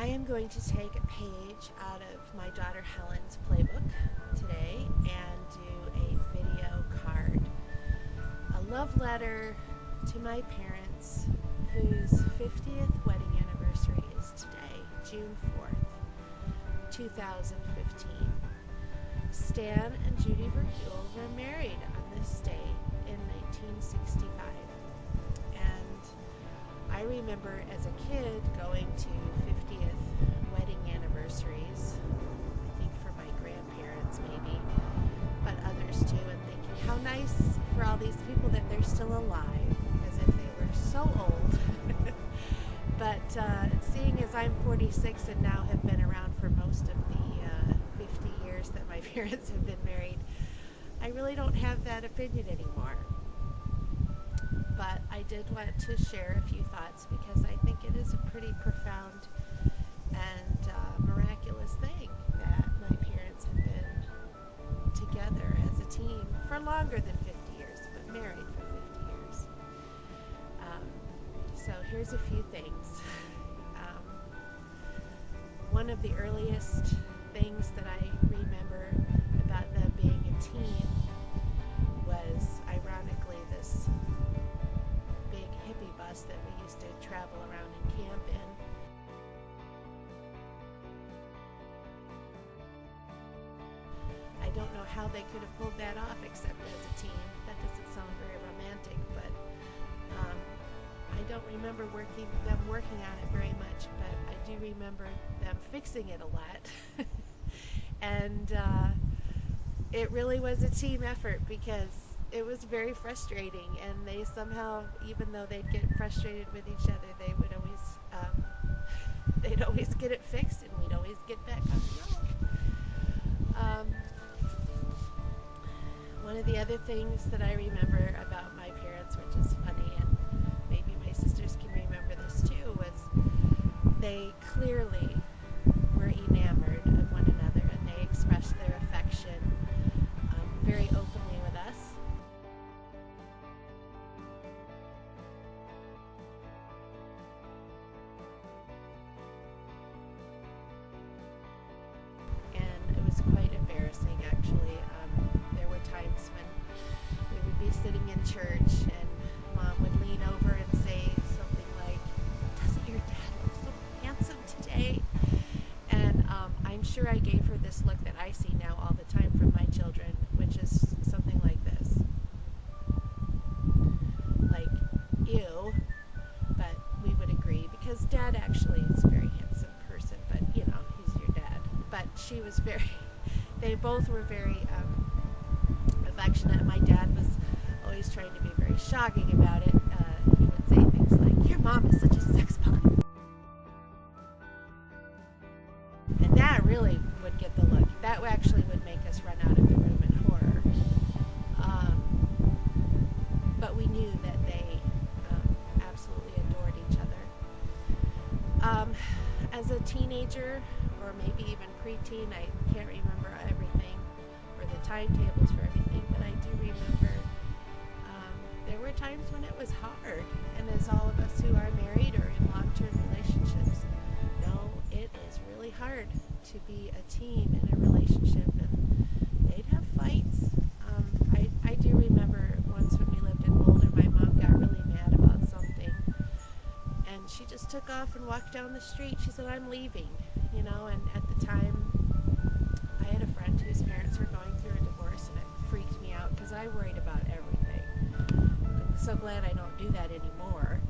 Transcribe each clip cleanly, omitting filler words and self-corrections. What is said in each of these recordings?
I am going to take a page out of my daughter Helen's playbook today and do a video card, a love letter to my parents whose 50th wedding anniversary is today, June 4th, 2015. Stan and Judy Groothuis were married on this day in 1965. And I remember as a kid going to 50th wedding anniversaries, I think for my grandparents maybe, but others too, and thinking how nice for all these people that they're still alive, as if they were so old. But seeing as I'm 46 and now have been around for most of the 50 years that my parents have been married, I really don't have that opinion anymore. But I did want to share a few thoughts because I think it is a pretty profound and miraculous thing that my parents have been together as a team for longer than 50 years, but married for 50 years. So here's a few things. One of the earliest things that I remember about them being a team was, ironically, this big hippie bus that we used to travel around and camp in. I don't know how they could have pulled that off except as a team. That doesn't sound very romantic, but I don't remember them working on it very much, but I do remember them fixing it a lot. And it really was a team effort because it was very frustrating, and they somehow, even though they'd get frustrated with each other, they would always they'd always get it fixed, and we'd always get back on the road. One of the other things that I remember about my parents, which is funny, and maybe my sisters can remember this too, was they clearly were enamored of one another, and they expressed their affection very openly with us. And it was quite embarrassing, actually. There were times when we would be sitting in church and Mom would lean over and say something like, "Doesn't your dad look so handsome today?" And I'm sure I gave her this look that I see now all the time from my children, which is something like this. Like, ew. But we would agree, because Dad actually is a very handsome person, but, you know, he's your dad. But she was they both were very affectionate. My dad was always trying to be very shocking about it. He would say things like, "Your mom is such a sex pot." And that really would get the look. That actually would make us run out of the room in horror. But we knew that they absolutely adored each other. As a teenager, or maybe even preteen, I can't remember everything, or the timetables for everything, but I do remember there were times when it was hard. And as all of us who are married or in long-term relationships know, it is really hard to be a team in a relationship, and they'd have fights. I do remember once when we lived in Boulder, my mom got really mad about something, and she just took off and walked down the street. She said, "I'm leaving," you know, and at the time, I had a friend whose parents were going through a divorce, and it freaked me out because I worried about everything. I'm so glad I don't do that anymore.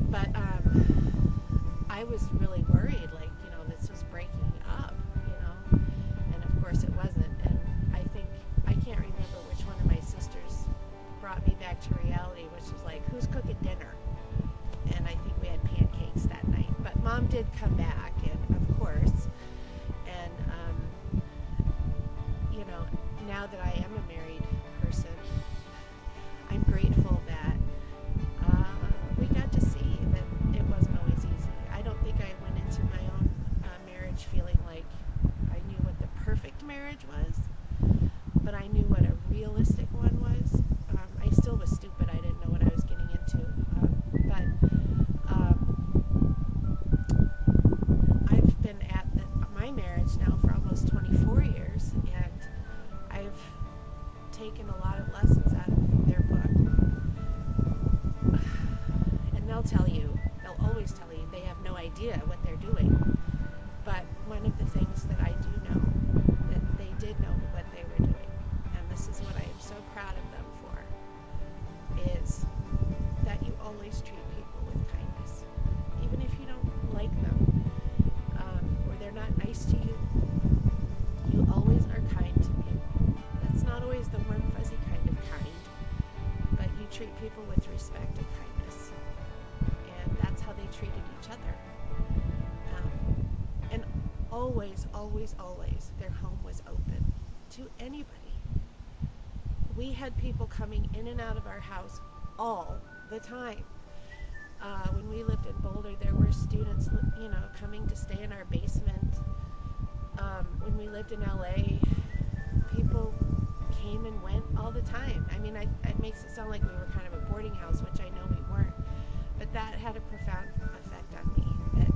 But I was really worried, like, you know, this was breaking up, you know, and of course it wasn't. And I can't remember which one of my sisters brought me back to reality, which was like, who's cooking dinner? And I think we had pancakes that night. But Mom did come back, and of course, and you know, now that I am a married person, I'm grateful that we got to see that it wasn't always easy. I don't think I went into my own marriage feeling like I knew what the perfect marriage was, but I knew what a realistic one was. I still was stupid. I didn't know what I was getting into. But I've they'll always tell you they have no idea what they're doing. But one of the things that I do know, that they did know what they were doing, and this is what I am so proud of them for, is that you always treat people with kindness. Even if you don't like them, or they're not nice to you, you always are kind to people. That's not always the warm, fuzzy kind of kind, but you treat people with respect and kindness. And that's how they treated each other. And always, always, always, their home was open to anybody. We had people coming in and out of our house all the time. When we lived in Boulder, there were students, coming to stay in our basement. When we lived in LA, people came and went all the time. I mean, it makes it sound like we were kind of a boarding house, which I know we weren't. But that had a profound effect on me, that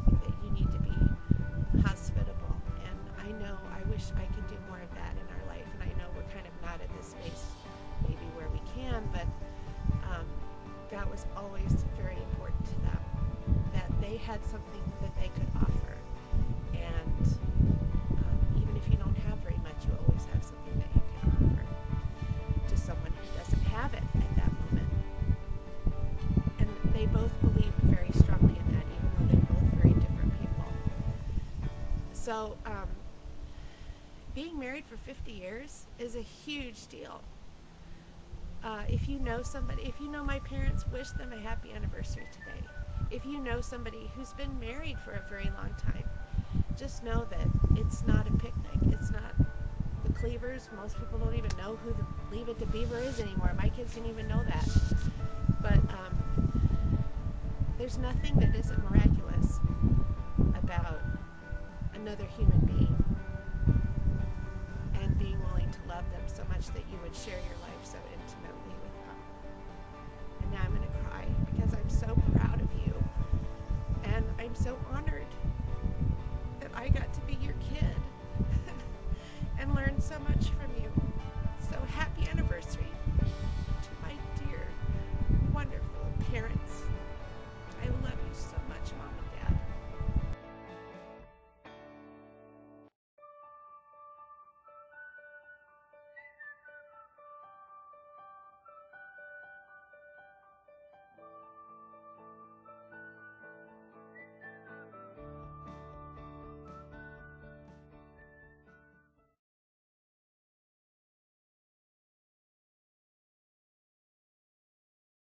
you need to be hospitable. And I wish I could do more of that in our life. And I know we're kind of not at this space maybe where we can, but that was always very important to them, that they had something that they could offer. And even if you don't have very much, you always have something that you can offer to someone who doesn't have it at that moment. And they both believed very strongly in that, even though they're both very different people. So being married for 50 years is a huge deal. If you know somebody, if you know my parents, wish them a happy anniversary today. If you know somebody who's been married for a very long time, just know that it's not a picnic. It's not the Cleavers. Most people don't even know who the Leave It to Beaver is anymore. My kids didn't even know that. But there's nothing that isn't miraculous about another human being and being willing to love them so much that you would share your life so intimately with them. And now I'm going to cry because I'm so proud of you, and I'm so honored